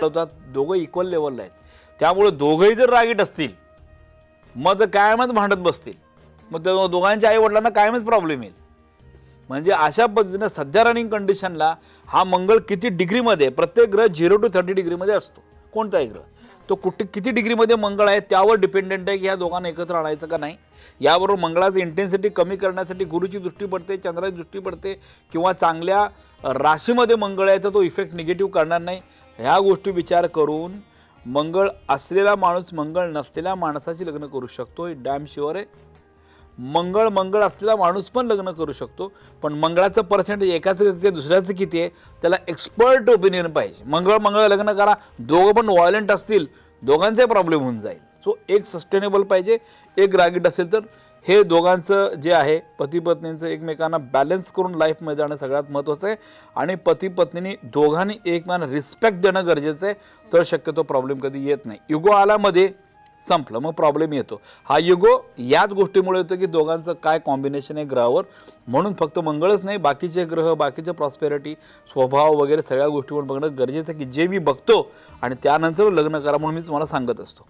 होतात, दोघं इक्वल लेवलला आहेत. त्यामुळे दोघंही जर रागीट असतील मग कायमच भांडत बसतील, मग दोघांच्या आई वडिलांना कायमच प्रॉब्लेम येईल. म्हणजे अशा पद्धतीने सध्या रनिंग कंडिशनला हा मंगळ किती डिग्रीमध्ये, प्रत्येक ग्रह 0 to 30 डिग्रीमध्ये असतो. कोणताही ग्रह तो किती डिग्रीमध्ये मंगळ आहे त्यावर डिपेंडेंट आहे की ह्या दोघांना एकत्र आणायचं का नाही. याबरोबर मंगळाचं इंटेन्सिटी कमी करण्यासाठी गुरुची दृष्टी पडते, चंद्राची दृष्टी पडते, किंवा चांगल्या राशीमध्ये मंगळ आहे तर तो इफेक्ट निगेटिव्ह करणार नाही. ह्या गोष्टी विचार करून मंगळ असलेला माणूस मंगळ नसलेल्या माणसाची लग्न करू शकतो, हे डॅम शुअर आहे. मंगळ असलेला माणूस पण लग्न करू शकतो, पण मंगळाचं पर्सेंटेज एकाचं किती दुसऱ्याचं किती आहे त्याला एक्सपर्ट ओपिनियन पाहिजे. मंगळ लग्न करा, दोघं पण व्हायलेंट असतील दोघांचे प्रॉब्लेम होऊन जाईल. सो एक सस्टेनेबल पाहिजे, एक रागीट असेल तर हे दोघांचं जे आहे पती पत्नींचं एकमेकांना बॅलन्स करून लाईफमध्ये जाणं सगळ्यात महत्त्वाचं आहे. आणि पती पत्नींनी दोघांनी एकमेकांना रिस्पेक्ट देणं गरजेचं आहे, तर शक्यतो प्रॉब्लेम कधी येत नाही. युगो आलामध्ये संपलं, मग प्रॉब्लेम येतो. हा युगो याच गोष्टीमुळे येतो की दोघांचं काय कॉम्बिनेशन आहे ग्रहावर. म्हणून फक्त मंगळच नाही, बाकीचे ग्रह, बाकीचे प्रॉस्पेरिटी, स्वभाव वगैरे सगळ्या गोष्टीवर बघणं गरजेचं आहे की जे मी बघतो आणि त्यानंतर लग्न करा म्हणून मी तुम्हाला सांगत असतो.